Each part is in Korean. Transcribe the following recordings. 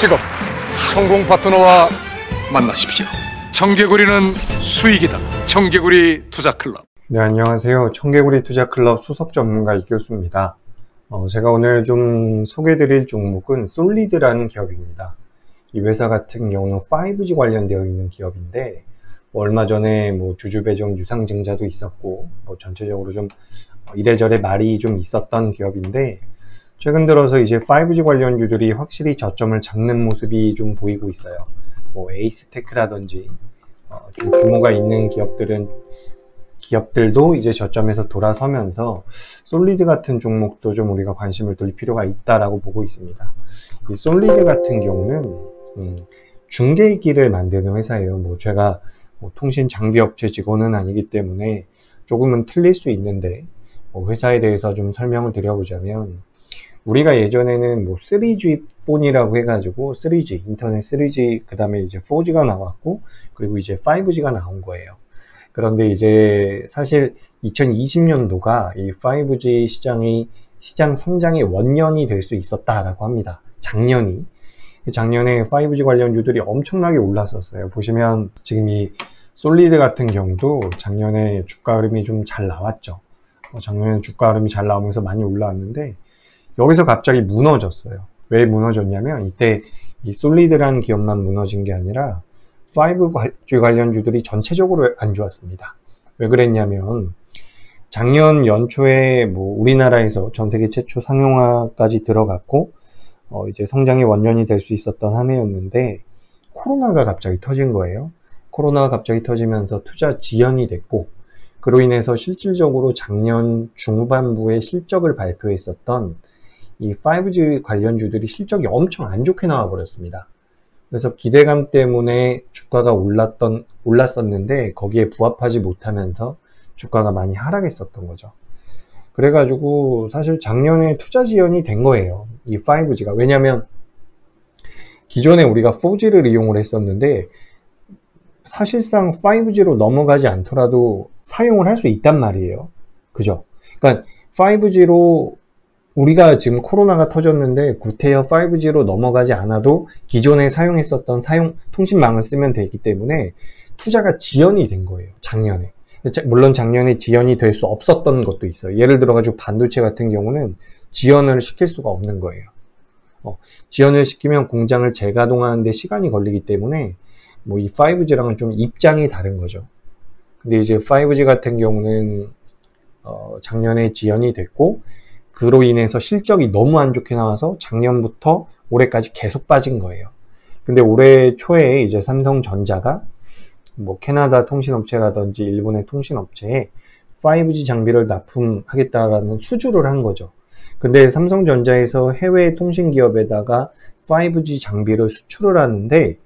직업, 성공 파트너와 만나십시오. 청개구리는 수익이다. 청개구리 투자클럽. 네, 안녕하세요. 청개구리 투자클럽 수석 전문가 이교수입니다. 제가 오늘 좀 소개해드릴 종목은 솔리드라는 기업입니다. 이 회사 같은 경우는 5G 관련되어 있는 기업인데, 얼마 전에 주주배정 유상증자도 있었고, 전체적으로 좀 이래저래 말이 좀 있었던 기업인데, 최근 들어서 이제 5G 관련주들이 확실히 저점을 잡는 모습이 좀 보이고 있어요. 에이스테크라든지 좀 규모가 있는 기업들도 이제 저점에서 돌아서면서 솔리드 같은 종목도 좀 우리가 관심을 둘 필요가 있다라고 보고 있습니다. 이 솔리드 같은 경우는 중계기를 만드는 회사예요. 제가 통신 장비 업체 직원은 아니기 때문에 조금은 틀릴 수 있는데, 회사에 대해서 좀 설명을 드려보자면, 우리가 예전에는 3G 폰이라고 해가지고 3G, 인터넷 3G, 그 다음에 이제 4G가 나왔고, 그리고 이제 5G가 나온 거예요. 그런데 이제 사실 2020년도가 이 5G 시장 성장의 원년이 될 수 있었다라고 합니다. 작년에 5G 관련주들이 엄청나게 올랐었어요. 보시면 지금 이 솔리드 같은 경우도 작년에 주가 흐름이 좀 잘 나왔죠. 작년에 주가 흐름이 잘 나오면서 많이 올라왔는데, 여기서 갑자기 무너졌어요. 왜 무너졌냐면, 이때 이 솔리드라는 기업만 무너진 게 아니라 5G 관련주들이 전체적으로 안 좋았습니다. 왜 그랬냐면, 작년 연초에 우리나라에서 전 세계 최초 상용화까지 들어갔고, 이제 성장의 원년이 될 수 있었던 한 해였는데, 코로나가 갑자기 터진 거예요. 코로나가 갑자기 터지면서 투자 지연이 됐고, 그로 인해서 실질적으로 작년 중후반부에 실적을 발표했었던 이 5G 관련주들이 실적이 엄청 안 좋게 나와 버렸습니다. 그래서 기대감 때문에 주가가 올랐었는데, 거기에 부합하지 못하면서 주가가 많이 하락했었던 거죠. 그래가지고 사실 작년에 투자 지연이 된 거예요, 이 5G가. 왜냐면 기존에 우리가 4G를 이용을 했었는데, 사실상 5G로 넘어가지 않더라도 사용을 할 수 있단 말이에요. 그죠? 그러니까 5G로 우리가 지금 코로나가 터졌는데 구태여 5G로 넘어가지 않아도 기존에 사용했었던 통신망을 쓰면 되기 때문에 투자가 지연이 된 거예요, 작년에. 물론 작년에 지연이 될 수 없었던 것도 있어요. 예를 들어가지고 반도체 같은 경우는 지연을 시킬 수가 없는 거예요. 지연을 시키면 공장을 재가동하는데 시간이 걸리기 때문에 이 5G랑은 좀 입장이 다른 거죠. 근데 이제 5G 같은 경우는 작년에 지연이 됐고, 그로 인해서 실적이 너무 안 좋게 나와서 작년부터 올해까지 계속 빠진 거예요. 근데 올해 초에 이제 삼성전자가 캐나다 통신업체라든지 일본의 통신업체에 5G 장비를 납품하겠다라는 수주를 한 거죠. 근데 삼성전자에서 해외 통신기업에다가 5G 장비를 수출을 하는데,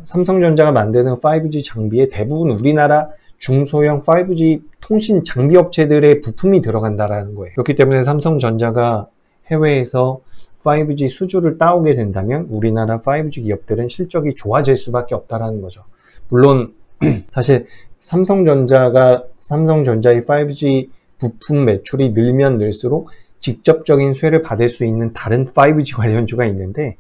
삼성전자가 만드는 5G 장비에 대부분 우리나라 중소형 5G 통신 장비 업체들의 부품이 들어간다라는 거예요. 그렇기 때문에 삼성전자가 해외에서 5G 수주를 따오게 된다면 우리나라 5G 기업들은 실적이 좋아질 수밖에 없다라는 거죠. 물론 사실 삼성전자의 5G 부품 매출이 늘면 늘수록 직접적인 수혜를 받을 수 있는 다른 5G 관련주가 있는데,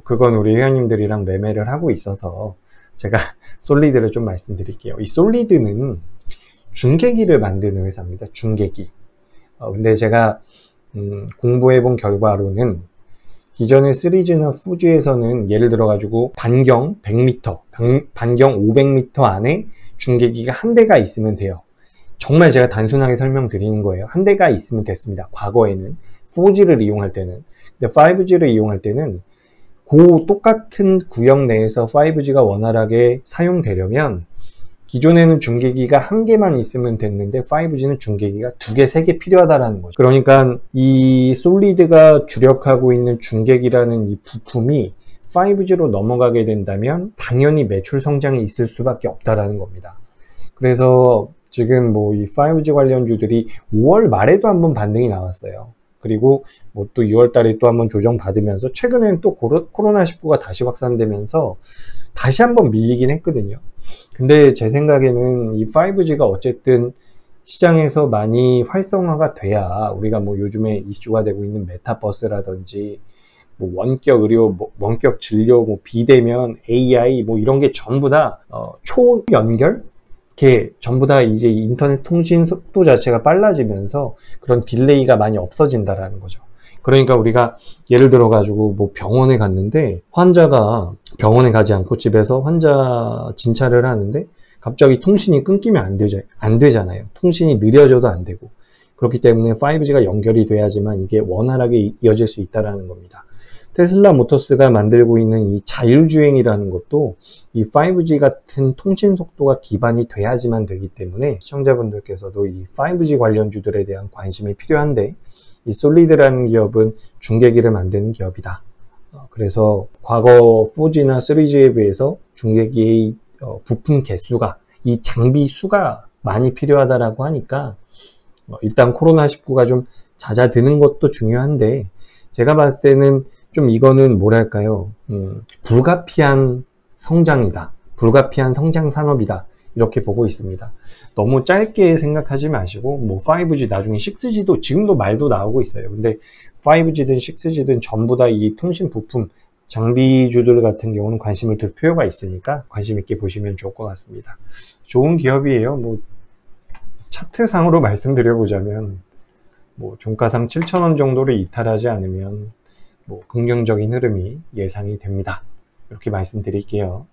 그건 우리 회원님들이랑 매매를 하고 있어서 제가 솔리드를 좀 말씀드릴게요. 이 솔리드는 중계기를 만드는 회사입니다. 중계기. 근데 제가 공부해본 결과로는 기존의 3G나 4G에서는 예를 들어가지고 반경 100m, 반경 500m 안에 중계기가 한 대가 있으면 돼요. 정말 제가 단순하게 설명드리는 거예요. 한 대가 있으면 됐습니다. 과거에는 4G를 이용할 때는. 근데 5G를 이용할 때는 똑같은 구역 내에서 5G가 원활하게 사용되려면 기존에는 중계기가 한 개만 있으면 됐는데 5G는 중계기가 2개, 3개 필요하다라는 거죠. 그러니까 이 솔리드가 주력하고 있는 중계기라는 이 부품이 5G로 넘어가게 된다면 당연히 매출 성장이 있을 수밖에 없다라는 겁니다. 그래서 지금 이 5G 관련주들이 5월 말에도 한번 반등이 나왔어요. 그리고 또 6월 달에 또 한번 조정받으면서 최근에는 또 코로나19가 다시 확산되면서 다시 한번 밀리긴 했거든요. 근데 제 생각에는 이 5G가 어쨌든 시장에서 많이 활성화가 돼야 우리가 요즘에 이슈가 되고 있는 메타버스라든지 뭐 원격 의료, 뭐 원격 진료, 뭐 비대면, AI 뭐 이런 게 전부 다 초연결? 이렇게 전부 다 이제 인터넷 통신 속도 자체가 빨라지면서 그런 딜레이가 많이 없어진다라는 거죠. 그러니까 우리가 예를 들어 가지고 뭐 병원에 갔는데 환자가 병원에 가지 않고 집에서 환자 진찰을 하는데 갑자기 통신이 끊기면 안 되잖아요. 통신이 느려져도 안 되고. 그렇기 때문에 5G가 연결이 돼야지만 이게 원활하게 이어질 수 있다는 겁니다. 테슬라 모터스가 만들고 있는 이 자율주행이라는 것도 이 5G 같은 통신 속도가 기반이 돼야지만 되기 때문에 시청자분들께서도 이 5G 관련주들에 대한 관심이 필요한데 이 솔리드라는 기업은 중계기를 만드는 기업이다. 그래서 과거 4G나 3G에 비해서 중계기의 부품 개수가, 이 장비 수가 많이 필요하다라고 하니까 일단 코로나19가 좀 잦아드는 것도 중요한데 제가 봤을 때는 좀 이거는 뭐랄까요, 불가피한 성장이다. 불가피한 성장 산업이다. 이렇게 보고 있습니다. 너무 짧게 생각하지 마시고 뭐 5G 나중에 6G도 지금도 말도 나오고 있어요. 근데 5G든 6G든 전부 다 이 통신 부품 장비주들 같은 경우는 관심을 둘 필요가 있으니까 관심 있게 보시면 좋을 것 같습니다. 좋은 기업이에요. 뭐 차트상으로 말씀드려보자면 뭐 종가상 7,000원 정도를 이탈하지 않으면 뭐 긍정적인 흐름이 예상이 됩니다. 이렇게 말씀드릴게요.